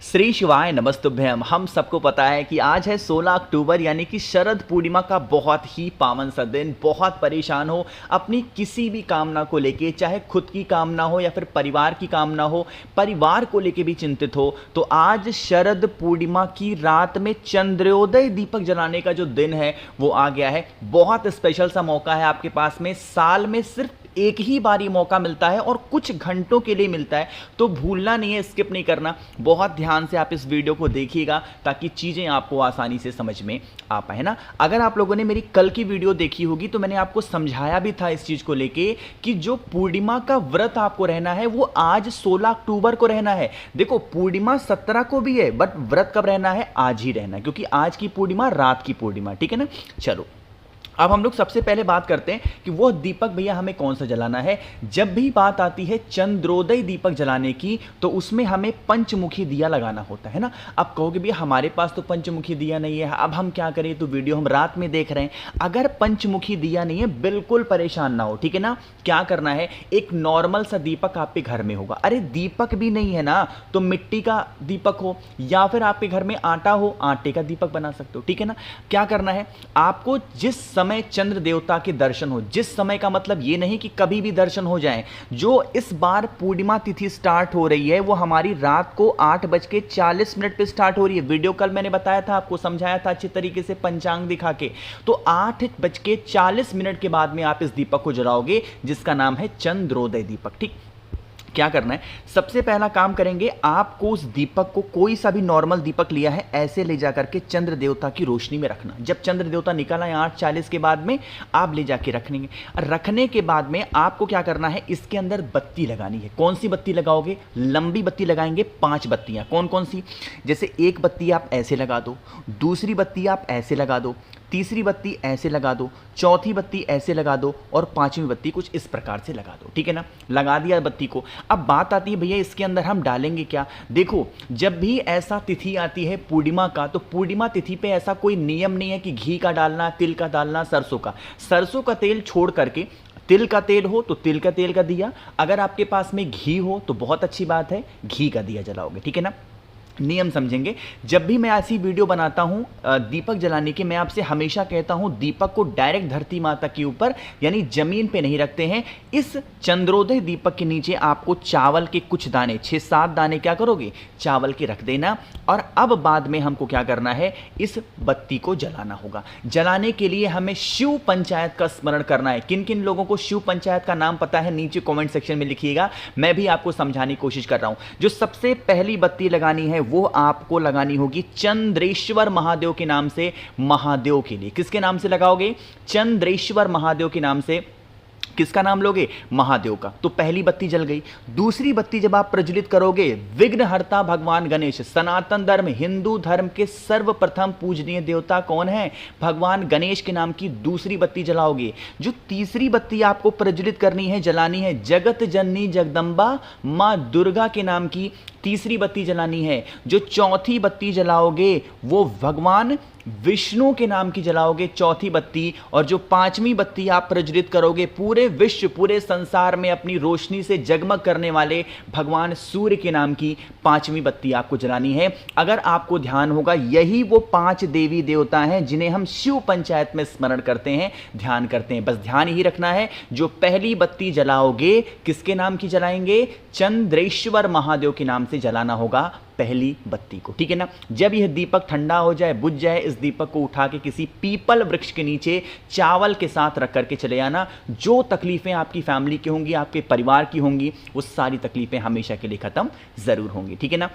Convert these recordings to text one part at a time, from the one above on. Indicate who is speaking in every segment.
Speaker 1: श्री शिवाय नमस्तुभ्यम। हम सबको पता है कि आज है 16 अक्टूबर यानी कि शरद पूर्णिमा का बहुत ही पावन सा दिन। बहुत परेशान हो अपनी किसी भी कामना को लेके, चाहे खुद की कामना हो या फिर परिवार की कामना हो, परिवार को लेके भी चिंतित हो, तो आज शरद पूर्णिमा की रात में चंद्रोदय दीपक जलाने का जो दिन है वो आ गया है। बहुत स्पेशल सा मौका है आपके पास में। साल में सिर्फ एक ही बार ये मौका मिलता है और कुछ घंटों के लिए मिलता है, तो भूलना नहीं है, स्किप नहीं करना। बहुत ध्यान से आप इस वीडियो को देखिएगा ताकि चीज़ें आपको आसानी से समझ में आ पाए ना। अगर आप लोगों ने मेरी कल की वीडियो देखी होगी तो मैंने आपको समझाया भी था इस चीज़ को लेके कि जो पूर्णिमा का व्रत आपको रहना है वो आज 16 अक्टूबर को रहना है। देखो, पूर्णिमा 17 को भी है, बट व्रत कब रहना है? आज ही रहना है, क्योंकि आज की पूर्णिमा रात की पूर्णिमा, ठीक है ना। चलो, अब हम लोग सबसे पहले बात करते हैं कि वो दीपक भैया हमें कौन सा जलाना है। जब भी बात आती है चंद्रोदय दीपक जलाने की तो उसमें हमें पंचमुखी दिया लगाना होता है ना। अब कहोगे भैया हमारे पास तो पंचमुखी दिया नहीं है, अब हम क्या करें? तो वीडियो हम रात में देख रहे हैं। अगर पंचमुखी दिया नहीं है, बिल्कुल परेशान ना हो, ठीक है ना। क्या करना है, एक नॉर्मल सा दीपक आपके घर में होगा। अरे दीपक भी नहीं है ना तो मिट्टी का दीपक हो, या फिर आपके घर में आटा हो, आटे का दीपक बना सकते हो, ठीक है ना। क्या करना है, आपको जिस समय चंद्र देवता के दर्शन हो, जिस समय का मतलब ये नहीं कि कभी भी दर्शन हो जाए, जो इस बार पूर्णिमा तिथि स्टार्ट हो रही है वो हमारी रात को 8:40 पे स्टार्ट हो रही है। वीडियो कल मैंने बताया था, आपको समझाया था अच्छे तरीके से पंचांग दिखा के। तो 8:40 के बाद में आप इस दीपक को जलाओगे जिसका नाम है चंद्रोदय दीपक। ठीक, क्या करना है, सबसे पहला काम करेंगे, आपको उस दीपक को, कोई सा भी नॉर्मल दीपक लिया है, ऐसे ले जाकर के चंद्र देवता की रोशनी में रखना। जब चंद्र देवता निकल आए 8:40 के बाद में आप ले जाके रखेंगे। रखने के बाद में आपको क्या करना है, इसके अंदर बत्ती लगानी है। कौन सी बत्ती लगाओगे? लंबी बत्ती लगाएंगे, 5 बत्तियां। कौन कौन सी? जैसे एक बत्ती आप ऐसे लगा दो, दूसरी बत्ती आप ऐसे लगा दो, तीसरी बत्ती ऐसे लगा दो, चौथी बत्ती ऐसे लगा दो और पांचवी बत्ती कुछ इस प्रकार से लगा दो, ठीक है ना। लगा दिया बत्ती को। अब बात आती है भैया इसके अंदर हम डालेंगे क्या। देखो, जब भी ऐसा तिथि आती है पूर्णिमा का, तो पूर्णिमा तिथि पे ऐसा कोई नियम नहीं है कि घी का डालना, तिल का डालना, सरसों का। सरसों का तेल छोड़ करके तिल का तेल हो तो तिल का तेल का दिया, अगर आपके पास में घी हो तो बहुत अच्छी बात है, घी का दिया जलाओगे, ठीक है ना। नियम समझेंगे। जब भी मैं ऐसी वीडियो बनाता हूं दीपक जलाने की, मैं आपसे हमेशा कहता हूं दीपक को डायरेक्ट धरती माता के ऊपर यानी जमीन पे नहीं रखते हैं। इस चंद्रोदय दीपक के नीचे आपको चावल के कुछ दाने, 6-7 दाने क्या करोगे, चावल के रख देना। और अब बाद में हमको क्या करना है, इस बत्ती को जलाना होगा। जलाने के लिए हमें शिव पंचायत का स्मरण करना है। किन किन लोगों को शिव पंचायत का नाम पता है नीचे कमेंट सेक्शन में लिखिएगा, मैं भी आपको समझाने की कोशिश कर रहा हूं। जो सबसे पहली बत्ती लगानी है वो आपको लगानी होगी चंद्रेश्वर महादेव के नाम से। महादेव के लिए किसके नाम से लगाओगे? चंद्रेश्वर महादेव के नाम से। किसका नाम लोगे? महादेव का। तो पहली बत्ती जल गई। दूसरी बत्ती जब आप प्रज्वलित करोगे, विघ्नहर्ता भगवान गणेश, सनातन धर्म हिंदू धर्म के सर्वप्रथम पूजनीय देवता कौन है? भगवान गणेश के नाम की दूसरी बत्ती जलाओगे। जो तीसरी बत्ती आपको प्रज्वलित करनी है, जलानी है, जगत जननी जगदम्बा मां दुर्गा के नाम की तीसरी बत्ती जलानी है। जो चौथी बत्ती जलाओगे वो भगवान विष्णु के नाम की जलाओगे, चौथी बत्ती। और जो पांचवी बत्ती आप प्रज्वलित करोगे, पूरे विश्व, पूरे संसार में अपनी रोशनी से जगमग करने वाले भगवान सूर्य के नाम की पांचवी बत्ती आपको जलानी है। अगर आपको ध्यान होगा, यही वो 5 देवी देवता हैं जिन्हें हम शिव पंचायत में स्मरण करते हैं, ध्यान करते हैं। बस ध्यान ही रखना है, जो पहली बत्ती जलाओगे किसके नाम की जलाएंगे? चंद्रेश्वर महादेव के नाम से जलाना होगा पहली बत्ती को, ठीक है ना। जब यह दीपक ठंडा हो जाए, बुझ जाए, इस दीपक को उठा के किसी पीपल वृक्ष के नीचे चावल के साथ रख करके चले आना। जो तकलीफें आपकी फैमिली की होंगी, आपके परिवार की होंगी, वो सारी तकलीफें हमेशा के लिए खत्म जरूर होंगी, ठीक है ना।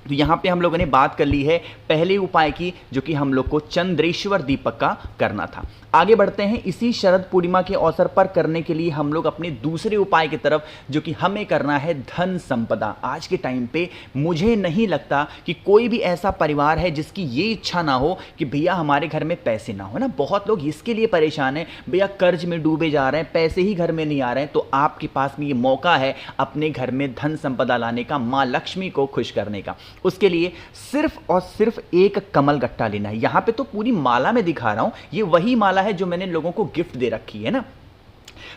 Speaker 1: तो यहां पे हम लोगों ने बात कर ली है पहले उपाय की, जो कि हम लोग को चंद्रेश्वर दीपक का करना था। आगे बढ़ते हैं, इसी शरद पूर्णिमा के अवसर पर करने के लिए हम लोग अपने दूसरे उपाय की तरफ, जो कि हमें करना है धन संपदा। आज के टाइम पे मुझे नहीं लगता कि कोई भी ऐसा परिवार है जिसकी ये इच्छा ना हो कि भैया हमारे घर में पैसे ना हो ना। बहुत लोग इसके लिए परेशान हैं, भैया कर्ज में डूबे जा रहे हैं, पैसे ही घर में नहीं आ रहे हैं। तो आपके पास में ये मौका है अपने घर में धन संपदा लाने का, माँ लक्ष्मी को खुश करने का। उसके लिए सिर्फ और सिर्फ एक कमल गट्टा लेना है। यहां पे तो पूरी माला में दिखा रहा हूं, ये वही माला है जो मैंने लोगों को गिफ्ट दे रखी है ना।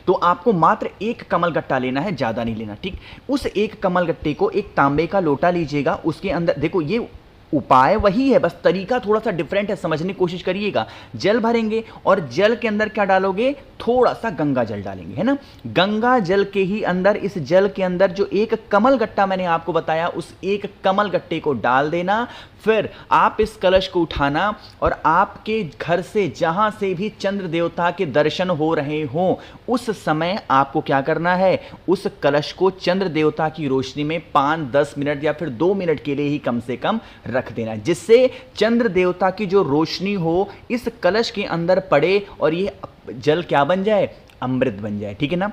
Speaker 1: तो आपको मात्र एक कमल गट्टा लेना है, ज़्यादा नहीं लेना, ठीक। उस एक कमल गट्टे को एक तांबे का लोटा लीजिएगा, उसके अंदर देखो ये उपाय वही है, बस तरीका थोड़ा सा डिफरेंट है, समझने की कोशिश करिएगा। जल भरेंगे और जल के अंदर क्या डालोगे, थोड़ा सा गंगा जल डालेंगे, है ना। गंगा जल के ही अंदर, इस जल के अंदर जो एक कमल गट्टा मैंने आपको बताया, उस एक कमल गट्टे को डाल देना। फिर आप इस कलश को उठाना और आपके घर से जहां से भी चंद्र देवता के दर्शन हो रहे हों, उस समय आपको क्या करना है, उस कलश को चंद्र देवता की रोशनी में 5-10 मिनट या फिर 2 मिनट के लिए ही कम से कम रख देना, जिससे चंद्र देवता की जो रोशनी हो इस कलश के अंदर पड़े और ये जल क्या बन जाए, अमृत बन जाए, ठीक है ना।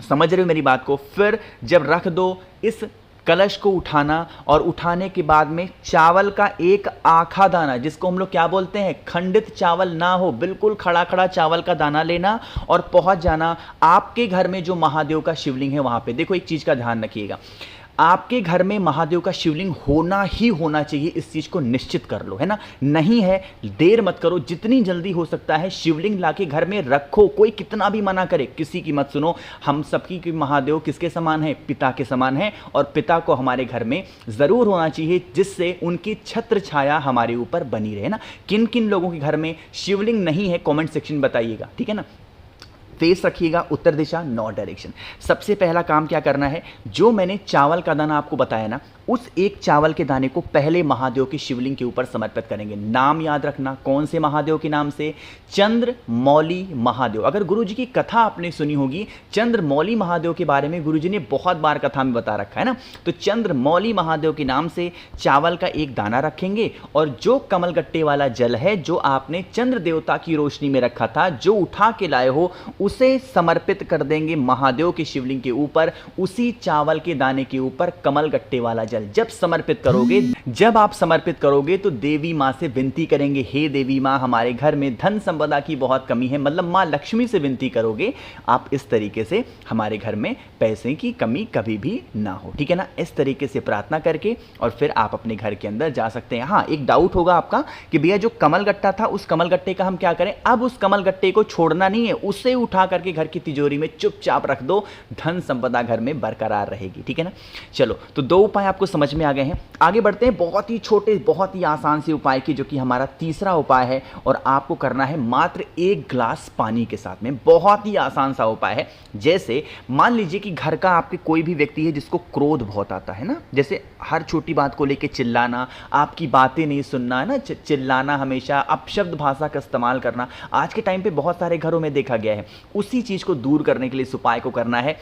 Speaker 1: समझ रहे हो मेरी बात को। फिर जब रख दो, इस कलश को उठाना और उठाने के बाद में चावल का एक आखा दाना, जिसको हम लोग क्या बोलते हैं, खंडित चावल ना हो, बिल्कुल खड़ा खड़ा चावल का दाना लेना और पहुंच जाना आपके घर में जो महादेव का शिवलिंग है वहां पे। देखो एक चीज का ध्यान रखिएगा, आपके घर में महादेव का शिवलिंग होना ही होना चाहिए, इस चीज को निश्चित कर लो, है ना। नहीं है, देर मत करो, जितनी जल्दी हो सकता है शिवलिंग लाके घर में रखो। कोई कितना भी मना करे, किसी की मत सुनो। हम सबकी की महादेव किसके समान है, पिता के समान है, और पिता को हमारे घर में जरूर होना चाहिए, जिससे उनकी छत्र छाया हमारे ऊपर बनी रहे ना। किन किन लोगों के घर में शिवलिंग नहीं है, कमेंट सेक्शन बताइएगा, ठीक है ना। फेस रखिएगा उत्तर दिशा, नॉर्थ डायरेक्शन। सबसे पहला काम क्या करना है, जो मैंने चावल का दाना आपको बताया ना, उस एक चावल के दाने को पहले महादेव की शिवलिंग के ऊपर समर्पित करेंगे। नाम याद रखना, कौन से महादेव के नाम से, चंद्र मौली महादेव। अगर गुरुजी की कथा आपने सुनी होगी, चंद्र मौली महादेव के बारे में गुरुजी ने बहुत बार कथा में बता रखा है ना। तो चंद्र मौली महादेव के नाम से चावल का एक दाना रखेंगे और जो कमल गट्टे वाला जल है, जो आपने चंद्र देवता की रोशनी में रखा था, जो उठा के लाए हो, उसे समर्पित कर देंगे महादेव के शिवलिंग के ऊपर, उसी चावल के दाने के ऊपर कमल गट्टे वाला जल। जब समर्पित करोगे, जब आप समर्पित करोगे तो देवी मां से विनती करेंगे, हे देवी मां, हमारे घर में धन संपदा की बहुत कमी है, मतलब मां लक्ष्मी से विनती करोगे आप, इस तरीके से हमारे घर में पैसे की कमी कभी भी ना हो, ठीक है ना। इस तरीके से प्रार्थना करके और फिर आप अपने घर के अंदर जा सकते हैं। हाँ, एक डाउट होगा आपका कि भैया जो कमल गट्टा था, उस कमल गट्टे का हम क्या करें। अब उस कमल गट्टे को छोड़ना नहीं है, उसे उठा करके घर की तिजोरी में चुपचाप रख दो, धन संपदा घर में बरकरार रहेगी, ठीक है ना। चलो, तो 2 उपाय आपको समझ में आ गए हैं। आगे बढ़ते हैं बहुत ही छोटे, बहुत ही आसान से उपाय की, जो कि हमारा तीसरा उपाय है, और आपको करना है मात्र 1 ग्लास पानी के साथ में। बहुत ही आसान सा उपाय है। जैसे मान लीजिए कि घर का आपके कोई भी व्यक्ति है जिसको क्रोध बहुत आता है ना, जैसे हर छोटी बात को लेके चिल्लाना, आपकी बातें नहीं सुनना, है ना, चिल्लाना, हमेशा अपशब्द भाषा का इस्तेमाल करना, आज के टाइम पे बहुत सारे घरों में देखा गया है। उसी चीज को दूर करने के लिए इस उपाय को करना है।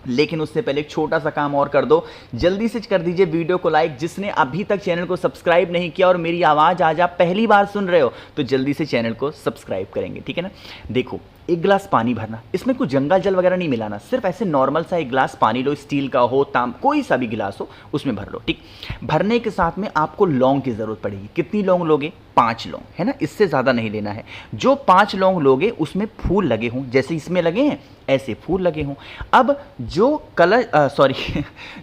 Speaker 1: लेकिन उससे पहले एक छोटा सा काम और कर दो, जल्दी से कर दीजिए वीडियो को लाइक। जिसने अभी तक चैनल को सब्सक्राइब नहीं किया और मेरी आवाज़ आज आप पहली बार सुन रहे हो, तो जल्दी से चैनल को सब्सक्राइब करेंगे, ठीक है ना। देखो, 1 गिलास पानी भरना, इसमें कुछ गंगा जल वगैरह नहीं मिलाना, सिर्फ ऐसे नॉर्मल सा 1 गिलास पानी लो, स्टील का हो, ताम, कोई सा भी गिलास हो, उसमें भर लो, ठीक। भरने के साथ में आपको लौंग की जरूरत पड़ेगी। कितनी लौंग लोगे, 5 लौंग, है ना, इससे ज्यादा नहीं लेना है। जो 5 लौंग लोगे उसमें फूल लगे हों, जैसे इसमें लगे हैं ऐसे फूल लगे हों। अब जो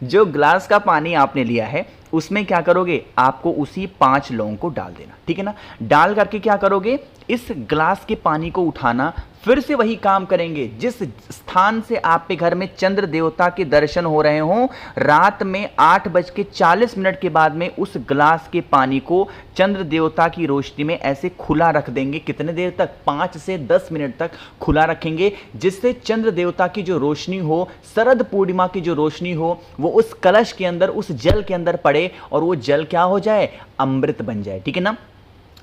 Speaker 1: जो ग्लास का पानी आपने लिया है, उसमें क्या करोगे, आपको उसी 5 लौंग को डाल देना, ठीक है ना। डाल करके क्या करोगे, इस ग्लास के पानी को उठाना, फिर से वही काम करेंगे। जिस स्थान से आपके घर में चंद्र देवता के दर्शन हो रहे हों, रात में 8:40 के बाद में उस ग्लास के पानी को चंद्र देवता की रोशनी में ऐसे खुला रख देंगे। कितने देर तक, 5 से 10 मिनट तक खुला रखेंगे, जिससे चंद्र देवता की जो रोशनी हो, शरद पूर्णिमा की जो रोशनी हो, वो उस कलश के अंदर, उस जल के अंदर पड़े और वो जल क्या हो जाए, अमृत बन जाए, ठीक है ना।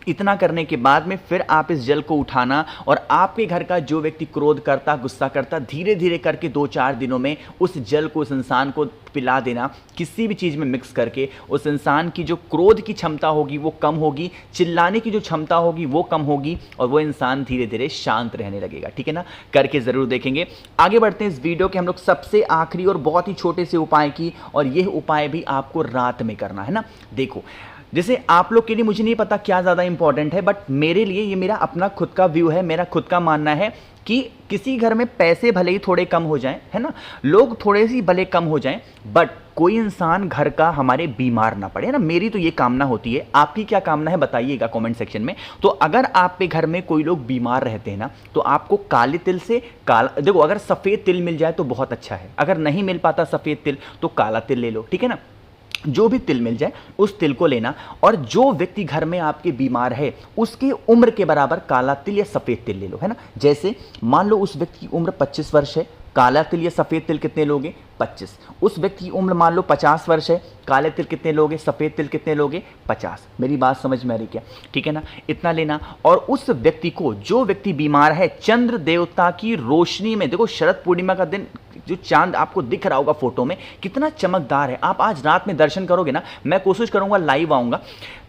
Speaker 1: इतना करने के बाद में फिर आप इस जल को उठाना और आपके घर का जो व्यक्ति क्रोध करता, गुस्सा करता, धीरे धीरे करके 2-4 दिनों में उस जल को उस इंसान को पिला देना, किसी भी चीज़ में मिक्स करके। उस इंसान की जो क्रोध की क्षमता होगी वो कम होगी, चिल्लाने की जो क्षमता होगी वो कम होगी, और वो इंसान धीरे धीरे शांत रहने लगेगा, ठीक है ना। करके ज़रूर देखेंगे। आगे बढ़ते हैं इस वीडियो के हम लोग सबसे आखिरी और बहुत ही छोटे से उपाय की, और यह उपाय भी आपको रात में करना है ना। देखो, जैसे आप लोग के लिए मुझे नहीं पता क्या ज़्यादा इंपॉर्टेंट है, बट मेरे लिए ये मेरा अपना खुद का व्यू है, मेरा खुद का मानना है कि किसी घर में पैसे भले ही थोड़े कम हो जाएं, है ना, लोग थोड़े सी भले कम हो जाएं, बट कोई इंसान घर का हमारे बीमार ना पड़े ना। मेरी तो ये कामना होती है। आपकी क्या कामना है बताइएगा कमेंट सेक्शन में। तो अगर आपके घर में कोई लोग बीमार रहते हैं ना, तो आपको काले तिल से काला, देखो अगर सफ़ेद तिल मिल जाए तो बहुत अच्छा है, अगर नहीं मिल पाता सफ़ेद तिल तो काला तिल ले लो, ठीक है ना। जो भी तिल मिल जाए उस तिल को लेना, और जो व्यक्ति घर में आपके बीमार है उसकी उम्र के बराबर काला तिल या सफ़ेद तिल ले लो, है ना। जैसे मान लो उस व्यक्ति की उम्र 25 वर्ष है, काला तिल या सफ़ेद तिल कितने लोगे? 25। उस व्यक्ति की उम्र मान लो 50 वर्ष है, काले तिल कितने लोगे? सफ़ेद तिल कितने लोगे? 50। मेरी बात समझ में आ रही क्या? ठीक है ना, इतना लेना। और उस व्यक्ति को, जो व्यक्ति बीमार है, चंद्र देवता की रोशनी में, देखो शरद पूर्णिमा का दिन जो चांद आपको दिख रहा होगा फोटो में कितना चमकदार है, आप आज रात में दर्शन करोगे ना, मैं कोशिश करूंगा लाइव आऊंगा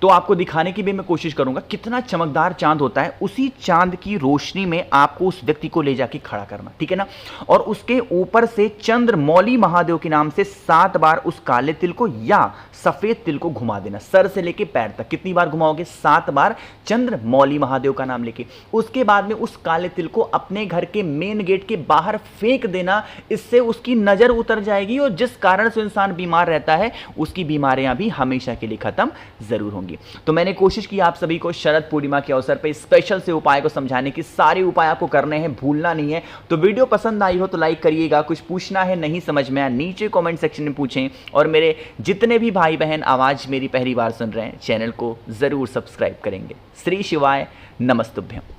Speaker 1: तो आपको दिखाने की भी मैं कोशिश करूंगा कितना चमकदार चांद होता है। उसी चांद की रोशनी में आपको उस व्यक्ति को ले जाके खड़ा करना, ठीक है ना। और उसके ऊपर से चंद्रमौली महादेव के नाम से 7 बार उस काले तिल को या सफेद तिल को घुमा देना, सर से लेके पैर तक। कितनी बार घुमाओगे? 7 बार चंद्रमौली महादेव का नाम लेके। उसके बाद में उस काले तिल को अपने घर के मेन गेट के बाहर फेंक देना, इससे उसकी नजर उतर जाएगी और जिस कारण से इंसान बीमार रहता है उसकी बीमारियां भी हमेशा के लिए खत्म जरूर होंगी। तो मैंने कोशिश की आप सभी को शरद पूर्णिमा के अवसर पर स्पेशल से उपाय को समझाने की। सारे उपाय आपको करने हैं, भूलना नहीं है। तो वीडियो पसंद आई हो तो लाइक करिएगा, कुछ पूछना है नहीं समझ में आया नीचे कमेंट सेक्शन में पूछें, और मेरे जितने भी भाई बहन आवाज मेरी पहली बार सुन रहे हैं चैनल को जरूर सब्सक्राइब करेंगे। श्री शिवाय नमस्तुभ्यम।